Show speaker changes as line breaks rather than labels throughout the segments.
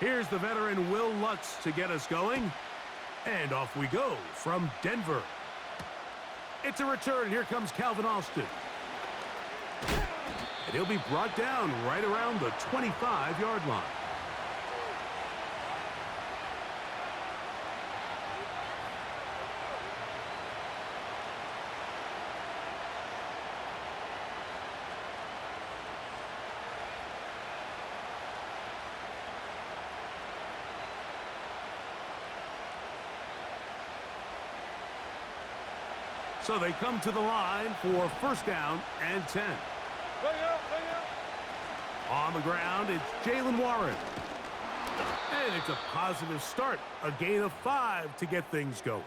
Here's the veteran Will Lutz to get us going. And off we go from Denver. It's a return. Here comes Calvin Austin. And he'll be brought down right around the 25-yard line. So they come to the line for first down and 10. On the ground, it's Jaylen Warren. And it's a positive start. A gain of 5 to get things going.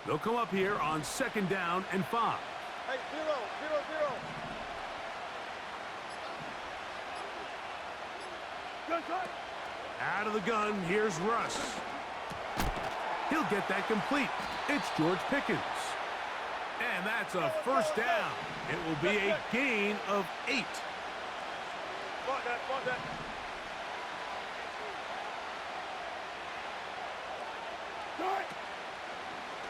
They'll come up here on second down and 5.
Hey, 0, 0, 0.
Out of the gun, here's Russ. He'll get that complete. It's George Pickens. And that's a first down. It will be a gain of 8.
Fuck that, fuck that.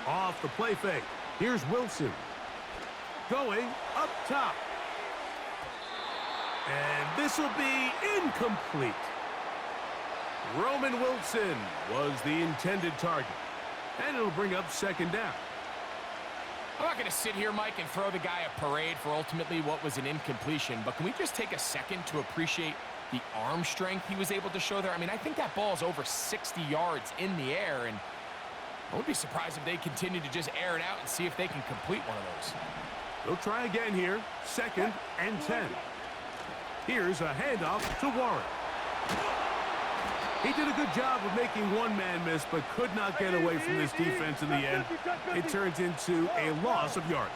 Off the play fake. Here's Wilson. Going up top. And this will be incomplete. Roman Wilson was the intended target. And it'll bring up second down.
I'm not going to sit here, Mike, and throw the guy a parade for ultimately what was an incompletion, but can we just take a second to appreciate the arm strength he was able to show there? I mean, I think that ball is over 60 yards in the air, and I would be surprised if they continue to just air it out and see if they can complete one of those.
They'll try again here. Second and 10. Here's a handoff to Warren. He did a good job of making one man miss, but could not get away from this defense in the end. It turns into a loss of yardage.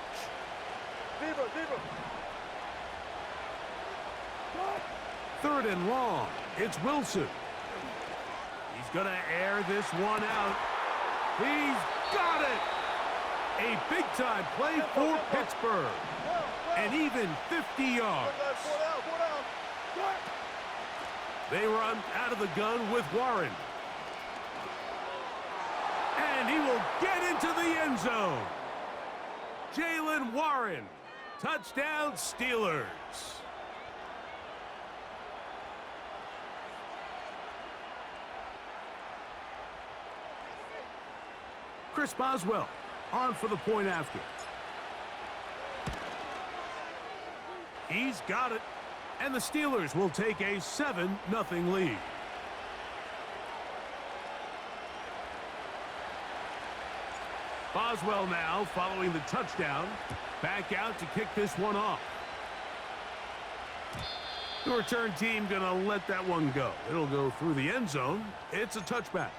Third and long. It's Wilson. He's going to air this one out. He's got it! A big-time play for Pittsburgh. And even 50 yards. They run out of the gun with Warren. And he will get into the end zone. Jaylen Warren. Touchdown, Steelers. Chris Boswell on for the point after. He's got it. And the Steelers will take a 7-0 lead. Boswell now following the touchdown. Back out to kick this one off. The return team going to let that one go. It'll go through the end zone. It's a touchback.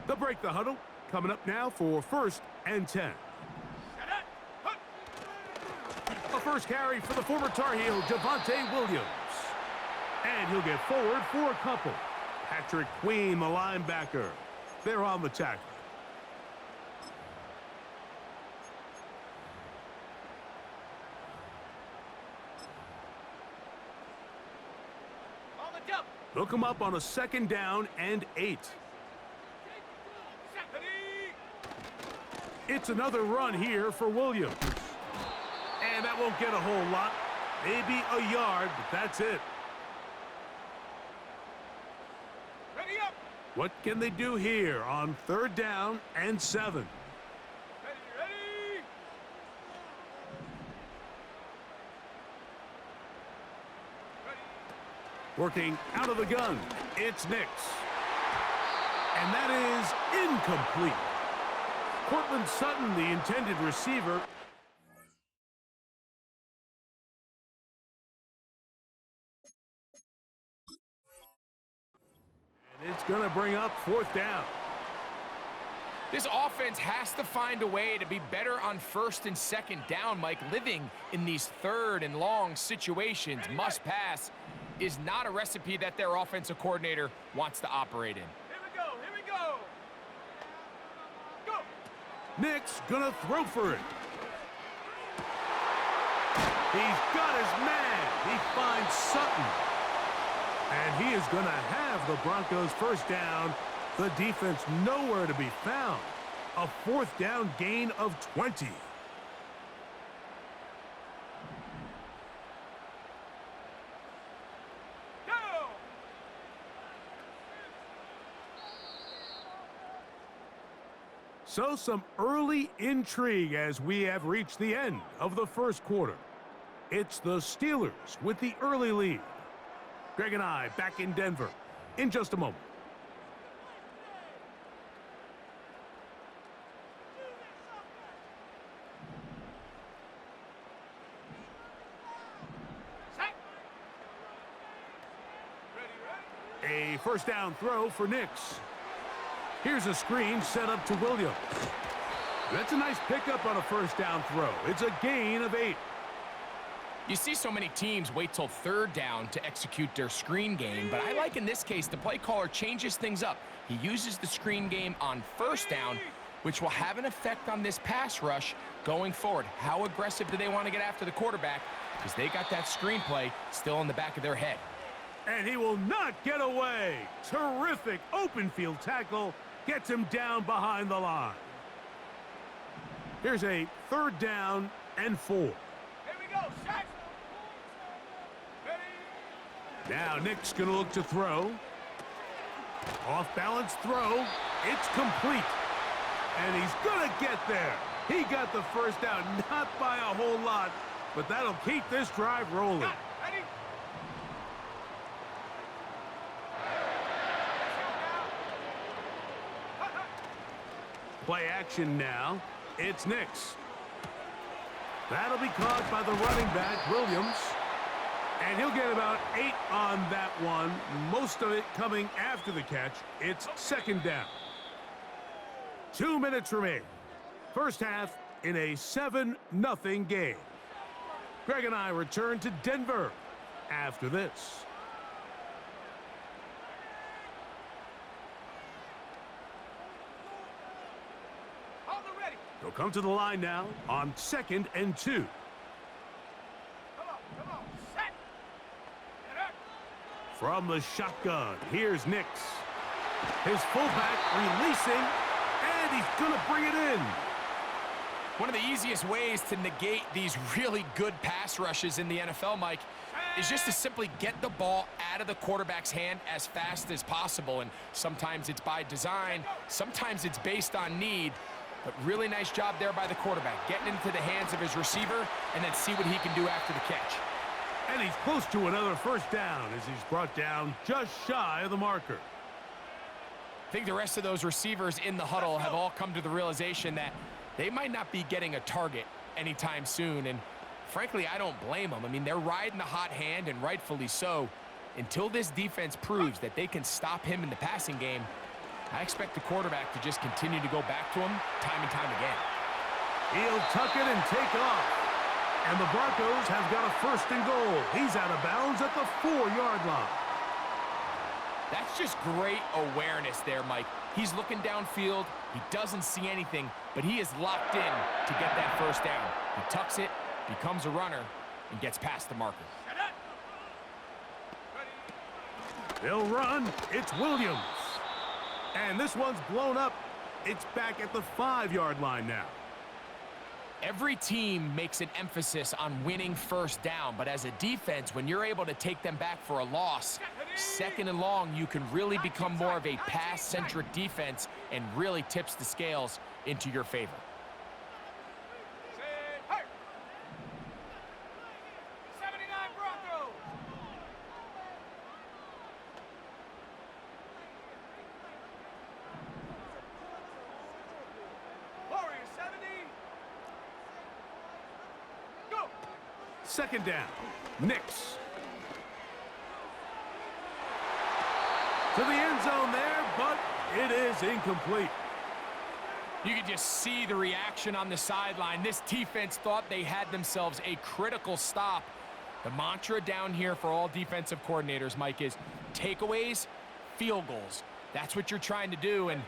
They'll break the huddle. Coming up now for first and 10. A first carry for the former Tar Heel, Javonte Williams. And he'll get forward for a couple. Patrick Queen, the linebacker. They're on the tackle. They'll come up on a second down and 8. It's another run here for Williams. And that won't get a whole lot. Maybe a yard, but that's it.
Ready up.
What can they do here on third down and 7?
Ready.
Working out of the gun, it's Nix. And that is incomplete. Cortland Sutton, the intended receiver. And it's going to bring up fourth down.
This offense has to find a way to be better on first and second down, Mike. Living in these third and long situations, must pass, is not a recipe that their offensive coordinator wants to operate in.
Here we go, here we go. Go.
Nix gonna throw for it. He's got his man. He finds Sutton. And he is gonna have the Broncos first down. The defense nowhere to be found. A fourth down gain of 20.
Go.
So some early intrigue as we have reached the end of the first quarter. It's the Steelers with the early lead. Greg and I back in Denver in just a moment. A first down throw for Nix. Here's a screen set up to Williams. That's a nice pickup on a first down throw. It's a gain of 8.
You see so many teams wait till third down to execute their screen game, but I like in this case the play caller changes things up. He uses the screen game on first down, which will have an effect on this pass rush going forward. How aggressive do they want to get after the quarterback? Because they got that screen play still in the back of their head.
And he will not get away. Terrific open field tackle. Gets him down behind the line. Here's a third down and 4.
Here we go, set. Ready.
Now Nick's going to look to throw. Off-balance throw. It's complete. And he's going to get there. He got the first down, not by a whole lot, but that'll keep this drive rolling.
Ready.
Play action now. It's Nix. That'll be caught by the running back, Williams. And he'll get about 8 on that one. Most of it coming after the catch. It's second down. 2 minutes remain. First half in a 7-0 game. Greg and I return to Denver after this. They'll come to the line now on 2nd and 2.
Come on, set. Get up.
From the shotgun, here's Nix. His fullback releasing, and he's going to bring it in.
One of the easiest ways to negate these really good pass rushes in the NFL, Mike, is just to simply get the ball out of the quarterback's hand as fast as possible. And sometimes it's by design, sometimes it's based on need. But really nice job there by the quarterback, getting into the hands of his receiver and then see what he can do after the catch.
And he's close to another first down as he's brought down just shy of the marker.
I think the rest of those receivers in the huddle have all come to the realization that they might not be getting a target anytime soon. And frankly, I don't blame them. I mean, they're riding the hot hand, and rightfully so. Until this defense proves that they can stop him in the passing game, I expect the quarterback to just continue to go back to him time and time again.
He'll tuck it and take off. And the Broncos have got a first and goal. He's out of bounds at the 4-yard line.
That's just great awareness there, Mike. He's looking downfield. He doesn't see anything, but he is locked in to get that first down. He tucks it, becomes a runner, and gets past the marker.
They'll run. It's Williams. And this one's blown up. It's back at the 5-yard line now.
Every team makes an emphasis on winning first down, but as a defense, when you're able to take them back for a loss, 2nd and long, you can really become more of a pass-centric defense and really tips the scales into your favor.
79 Broncos.
Second down. Knicks. To the end zone there, but it is incomplete.
You could just see the reaction on the sideline. This defense thought they had themselves a critical stop. The mantra down here for all defensive coordinators, Mike, is takeaways, field goals. That's what you're trying to do, and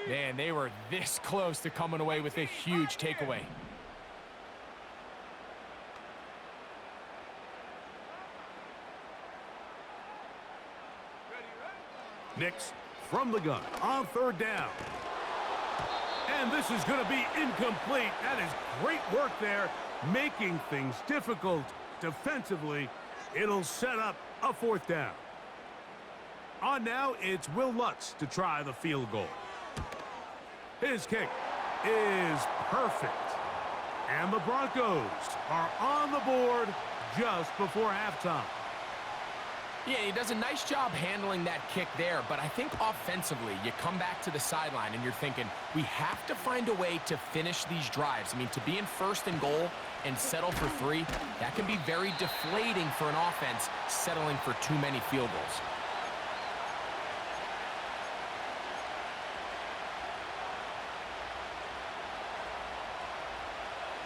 man, they were this close to coming away with a huge takeaway.
Knicks from the gun on third down. And this is going to be incomplete. That is great work there, making things difficult defensively. It'll set up a fourth down. On now, it's Will Lutz to try the field goal. His kick is perfect. And the Broncos are on the board just before halftime.
Yeah, he does a nice job handling that kick there, but I think offensively, you come back to the sideline and you're thinking, we have to find a way to finish these drives. I mean, to be in first and goal and settle for 3, that can be very deflating for an offense settling for too many field goals.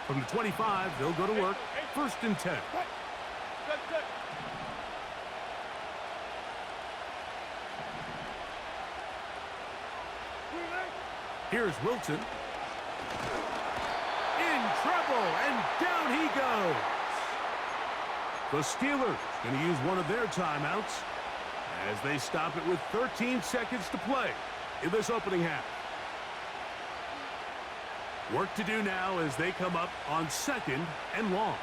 From the 25, they'll go to work. First and 10. Here's Wilson. In trouble, and down he goes. The Steelers going to use one of their timeouts as they stop it with 13 seconds to play in this opening half. Work to do now as they come up on second and long.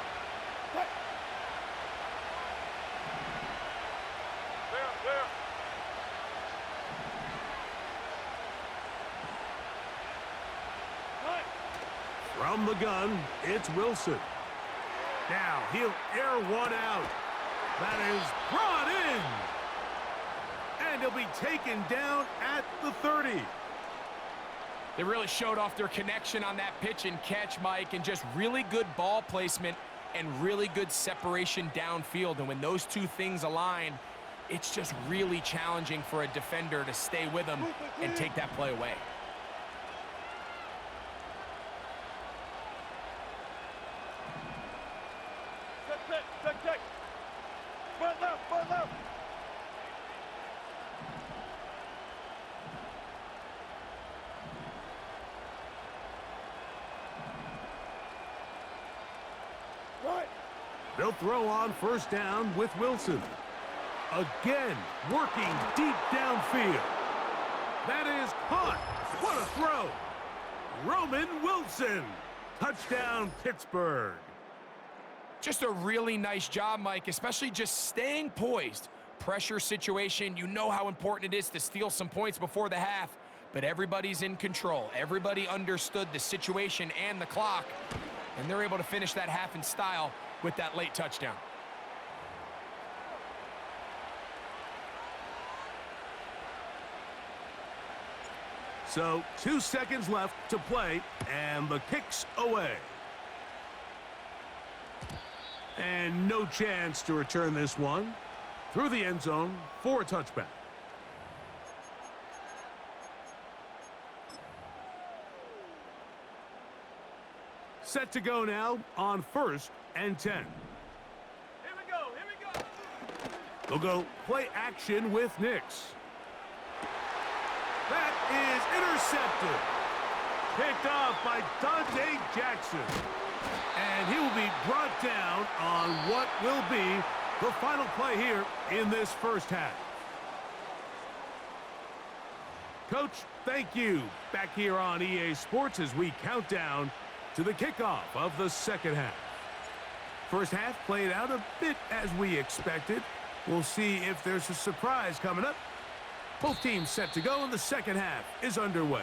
From the gun, it's Wilson. Now he'll air one out. That is brought in. And he'll be taken down at the 30.
They really showed off their connection on that pitch and catch, Mike, and just really good ball placement and really good separation downfield. And when those two things align, it's just really challenging for a defender to stay with them and take that play away.
They'll throw on first down with Wilson. Again, working deep downfield. That is caught. What a throw. Roman Wilson. Touchdown, Pittsburgh.
Just a really nice job, Mike, especially just staying poised. Pressure situation, you know how important it is to steal some points before the half, but everybody's in control. Everybody understood the situation and the clock, and they're able to finish that half in style with that late touchdown.
So 2 seconds left to play, and the kick's away. And no chance to return this one through the end zone for a touchback. Set to go now on first and 10.
Here we go, here we go.
They'll go play action with Knicks. That is intercepted. Picked off by Dante Jackson. And he will be brought down on what will be the final play here in this first half. Coach, thank you. Back here on EA Sports as we count down to the kickoff of the second half. First half played out a bit as we expected. We'll see if there's a surprise coming up. Both teams set to go, and the second half is underway.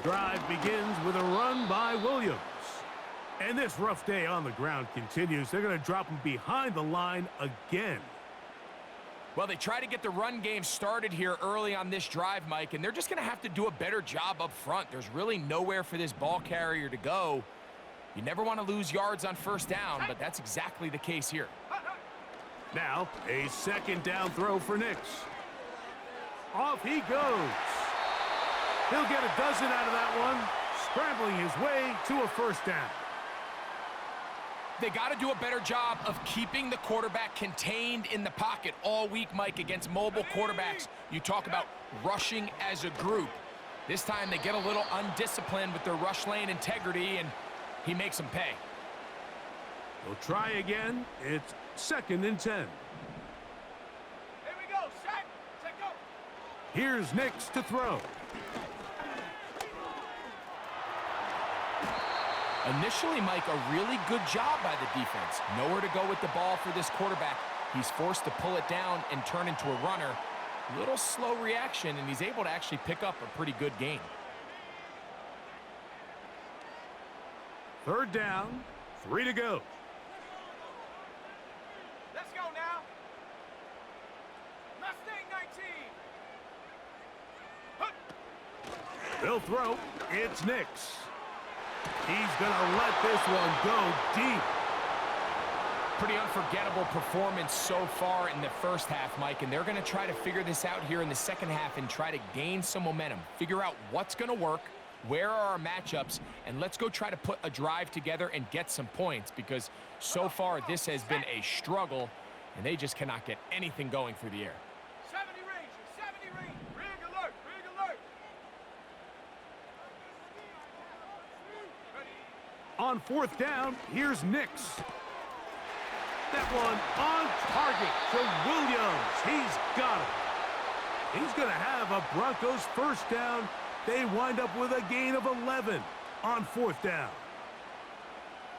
Drive begins with a run by Williams. And this rough day on the ground continues. They're going to drop him behind the line again.
Well, they try to get the run game started here early on this drive, Mike, and they're just going to have to do a better job up front. There's really nowhere for this ball carrier to go. You never want to lose yards on first down, but that's exactly the case here.
Now, a second down throw for Nix. Off he goes. He'll get a dozen out of that one, scrambling his way to a first down.
They got to do a better job of keeping the quarterback contained in the pocket all week, Mike, against mobile quarterbacks. You talk about rushing as a group. This time they get a little undisciplined with their rush lane integrity, and he makes them pay.
They'll try again. It's 2nd and 10.
Here we go. Set, go.
Here's Nix to throw.
Initially, Mike, a really good job by the defense. Nowhere to go with the ball for this quarterback. He's forced to pull it down and turn into a runner. Little slow reaction, and he's able to actually pick up a pretty good gain.
3rd down, 3 to go.
Let's go now. Mustang 19.
They'll throw. It's Nix. He's going to let this one go deep.
Pretty unforgettable performance so far in the first half, Mike, and they're going to try to figure this out here in the second half and try to gain some momentum. Figure out what's going to work, where are our matchups, and let's go try to put a drive together and get some points, because so far this has been a struggle, and they just cannot get anything going through the air.
70 range, 70 range. Rig alert, rig alert.
On 4th down, here's Nix. That one on target to Williams. He's got it. He's going to have a Broncos first down. They wind up with a gain of 11 on 4th down.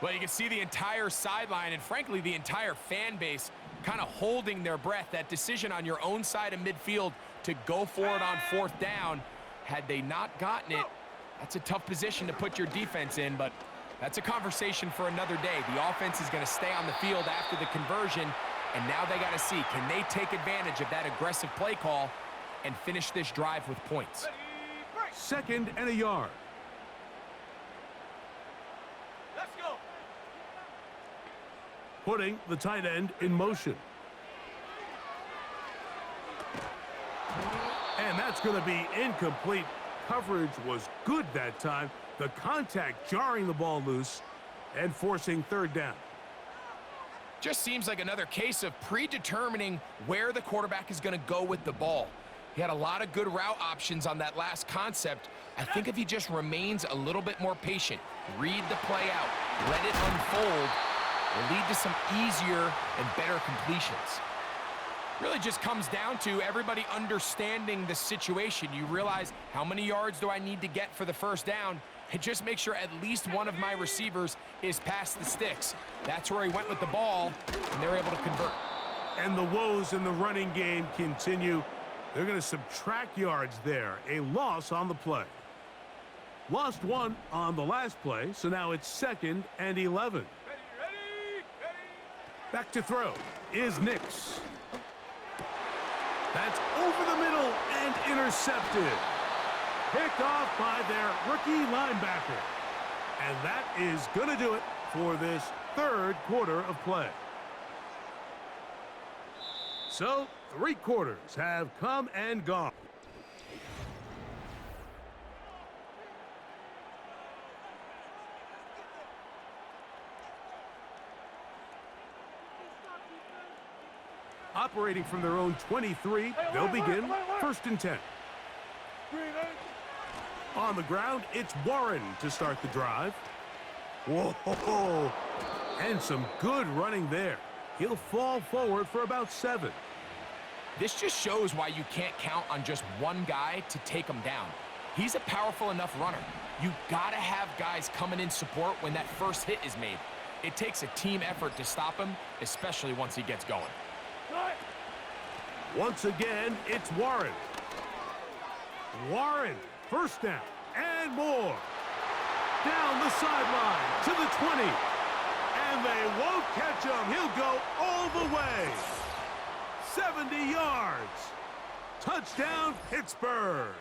Well, you can see the entire sideline and, frankly, the entire fan base kind of holding their breath. That decision on your own side of midfield to go for it on 4th down, had they not gotten it, that's a tough position to put your defense in, but that's a conversation for another day. The offense is going to stay on the field after the conversion, and now they got to see, can they take advantage of that aggressive play call and finish this drive with points?
2nd and a yard.
Let's go.
Putting the tight end in motion. And that's going to be incomplete. Coverage was good that time. The contact jarring the ball loose and forcing 3rd down.
Just seems like another case of predetermining where the quarterback is going to go with the ball. He had a lot of good route options on that last concept. I think if he just remains a little bit more patient, read the play out, let it unfold, will lead to some easier and better completions. Really just comes down to everybody understanding the situation. You realize, how many yards do I need to get for the first down? And just make sure at least one of my receivers is past the sticks. That's where he went with the ball, and they're able to convert.
And the woes in the running game continue. They're going to subtract yards there. A loss on the play. Lost 1 on the last play, so now it's 2nd and 11.
Ready.
Back to throw is Nix. That's over the middle and intercepted. Picked off by their rookie linebacker. And that is going to do it for this 3rd quarter of play. So, 3 quarters have come and gone. Operating from their own 23, they'll begin 1st and 10. On the ground, it's Warren to start the drive. Whoa! And some good running there. He'll fall forward for about 7.
This just shows why you can't count on just one guy to take him down. He's a powerful enough runner. You gotta have guys coming in support when that first hit is made. It takes a team effort to stop him, especially once he gets going.
Once again, it's Warren. Warren, first down, and and more. Down the sideline to the 20. And they won't catch him. He'll go all the way. 70 yards. Touchdown, Pittsburgh.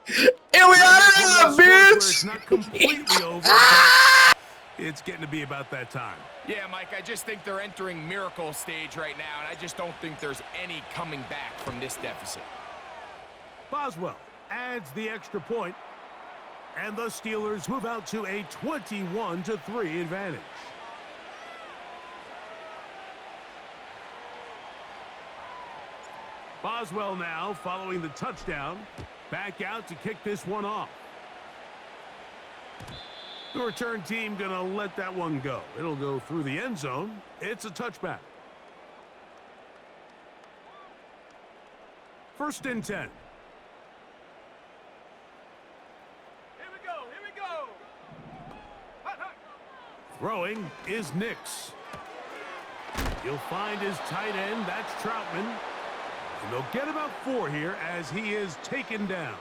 And we out of there,
It's
bitch!
not completely over. But it's getting to be about that time.
Yeah, Mike, I just think they're entering miracle stage right now, and I just don't think there's any coming back from this deficit.
Boswell adds the extra point, and the Steelers move out to a 21-3 advantage. Boswell now following the touchdown, back out to kick this one off. The return team gonna let that one go. It'll go through the end zone. It's a touchback. 1st and 10.
Here we go. Here we go. Hut, hut.
Throwing is Nix. He'll find his tight end. That's Troutman. And they'll get about 4 here as he is taken down.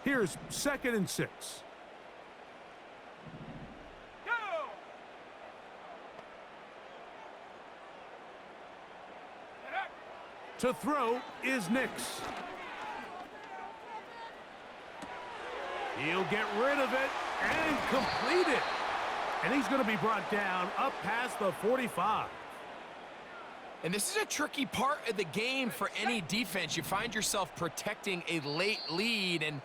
Here's 2nd and 6.
Go.
To throw is Nix. He'll get rid of it and complete it. And he's going to be brought down up past the 45.
And this is a tricky part of the game for any defense. You find yourself protecting a late lead, and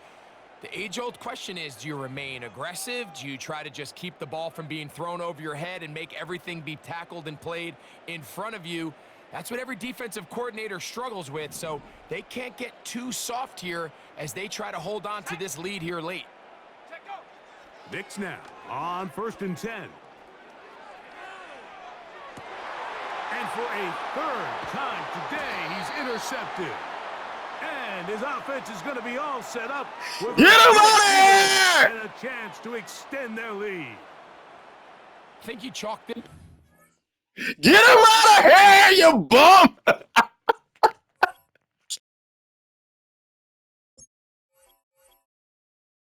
the age-old question is, do you remain aggressive? Do you try to just keep the ball from being thrown over your head and make everything be tackled and played in front of you? That's what every defensive coordinator struggles with, so they can't get too soft here as they try to hold on to this lead here late.
Check go.
Nix now on 1st and 10. And for a 3rd time today, he's intercepted. And his offense is going to be all set up with
Get him out of here!
and a chance to extend their lead.
I think you chalked it.
Get him out of here, you bum!